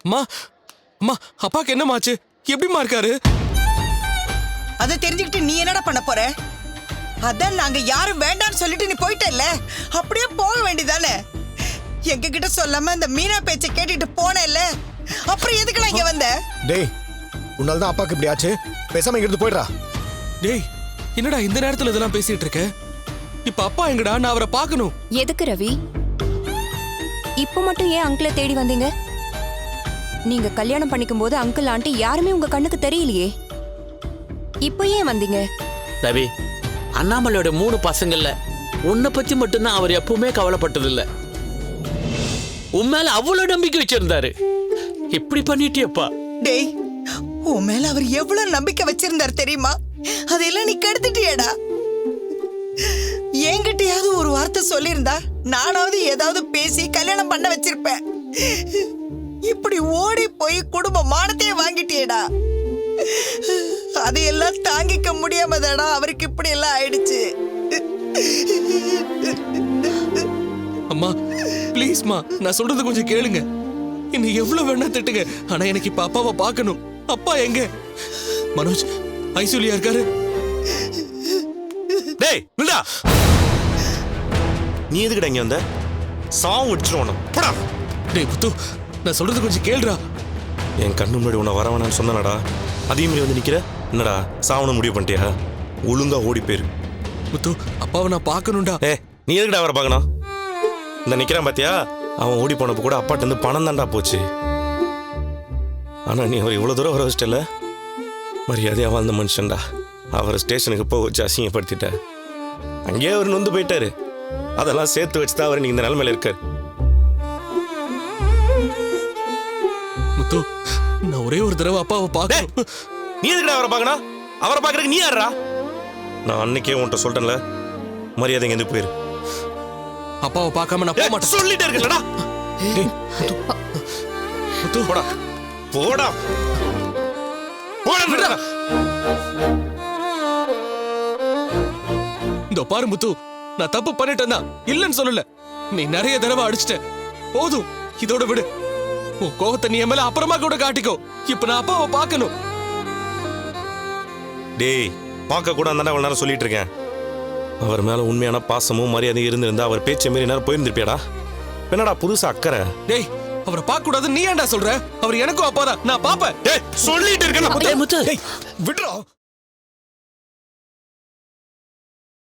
அம்மா அம்மா அப்பாக்கு என்னமாச்சு? எப்படிமா இருக்காரு? அதை தெரிஞ்சுக்கிட்டு நீ என்னடா பண்ண போற? அதான் நாங்க யாரும் வேண்டாம்னு சொல்லிட்டு நீ போயிட்டல்ல, அப்படியே போக வேண்டியதானே? எங்க கிட்ட சொல்லாம அந்த மீனா பேச்சை கேட்டுட்டு போனேல்ல, அப்புறம் எதுக்குடா இங்க வந்த? டேய், உன்னால தான் அப்பாக்கு இப்படி ஆச்சு. பேசாம இங்கிருந்து போயிடுறா. டேய், என்னடா இந்த நேரத்துல இதெல்லாம் பேசிட்டு இருக்க? இப்ப அப்பா எங்கடா? நான் அவரை பார்க்கணும். எதுக்கு ரவி? இப்ப மட்டும் ஏன் அங்கிளை தேடி வந்தீங்க? நீங்க கல்யாணம் பண்ணிக்கும் போது அங்கிள் ஆண்டி யாருமே உங்க கண்ணுக்கு தெரியலையே, இப்ப ஏன் வந்தீங்க? ரவி, அண்ணாமலையோட 3 பசங்கள்ல உன்னை பத்தி மட்டும்தான் அவர் எப்பவுமே கவலைப்பட்டது இல்ல. உன் மேல அவ்வளவு நம்பிக்கை வச்சிருந்தாரு. இப்படி பண்ணிட்டியப்பா. டேய், உன் மேல அவர் எவ்வளவு நம்பிக்கை வச்சிருந்தார் தெரியுமா? அதெல்லாம் நீ கெடுத்துட்டியேடா. என்கிட்டயாவது ஒரு வார்த்தை சொல்லியிருந்தா நானாவது ஏதாவது பேசி கல்யாணம் பண்ண வச்சிருப்பேன். இப்படி ஓடி போய் குடும்ப மானத்தையே வாங்கிட்டியேடா. அதையெல்லாம் தாங்கிக்க முடியாமதாடா அவருக்கு இப்படி எல்லாம் ஆயிடுச்சு. அம்மா ப்ளீஸ்மா, நான் சொல்றது கொஞ்சம் கேளுங்க. இன்னும் எவ்வளவு வேணா திட்டுங்க, ஆனா எனக்கு இப்ப அப்பாவை பார்க்கணும். அப்பா எங்க? மனோஜ் ஐசூலியா இருக்காரு. டேய் நில்டா. நீ எதுக்குடா இங்க வந்த? சாவு அடிச்சிருவோம். போடா. டேய் புத்து, நான் சொல்றது கொஞ்சம் கேளுடா. என் கண்ணு முன்னாடி உன்னை வர வேணான்னு சொன்னனடா. அதே மாதிரி வந்து நிக்கிற. என்னடா சாவணும் முடிவு பண்ணிட்டியா? ஒழுங்கா ஓடி போயிரு. புத்து, அப்பாவை நான் பார்க்கணும்டா. நீ எதுக்குடா அவரை பார்க்கணும்? இந்த நிக்கிறான் பாத்தியா, அவன் ஓடி போனப்ப கூட அப்பாட்ட இருந்து பணம் தான்டா போச்சு. ஆனா நீ அவர் இவ்வளவு தூரம் வர வச்சிட்டல. மரியாதையா வாழ்ந்த மனுஷன்டா. அவரை ஸ்டேஷனுக்கு போக வச்சு அசிங்கப்படுத்திட்ட. அங்கேயே அவர் நொந்து போயிட்டாரு. அதெல்லாம் சேர்த்து வச்சுதான் அவர் நீங்க இந்த நிலைமையில இருக்காரு. முத்து, நான் ஒரே ஒரு தடவை அப்பாவை பார்க்கணும். நீ எதுக்குடா அவரை பார்க்கணும்? அவரை பார்க்கறதுக்கு நீ யாரா? நான் அன்னைக்கே உன்கிட்ட சொல்றேன்ல, மரியாதை இங்க போயிரு. அப்பாவை பார்க்காம நான் போக மாட்டேன். சொல்லிட்டே இருக்கலடா. முத்து போடா போடா போடா. இந்த பாரு முத்து, நான் தப்பு பண்ணிட்டேன் தான், இல்லன்னு சொல்லல. நீ நிறைய தடவை அடிச்சிட்ட, போதும், இதோட விடு. உன் கோவத்தை நீ என் மேல அப்புறமா கூட காட்டிக்கோ. இப்ப நான் அப்பாவை பார்க்கணும். டேய், பார்க்க கூட அந்த நேரம் சொல்லிட்டு இருக்கேன். அவர் மேல உண்மையான பாசமும் மரியாதையும் இருந்திருந்தா அவர் பேச்சை மீறி நேரம் போயிருந்திருப்பியாடா. என்னடா புதுசா அக்கறை? டேய், அவரை பார்க்க கூடாது நீ ஏன்டா சொல்ற? அவர் எனக்கும் அப்பாதான், நான் பாப்பேன். சொல்லிட்டு இருக்கேன். முத்து விடுறா.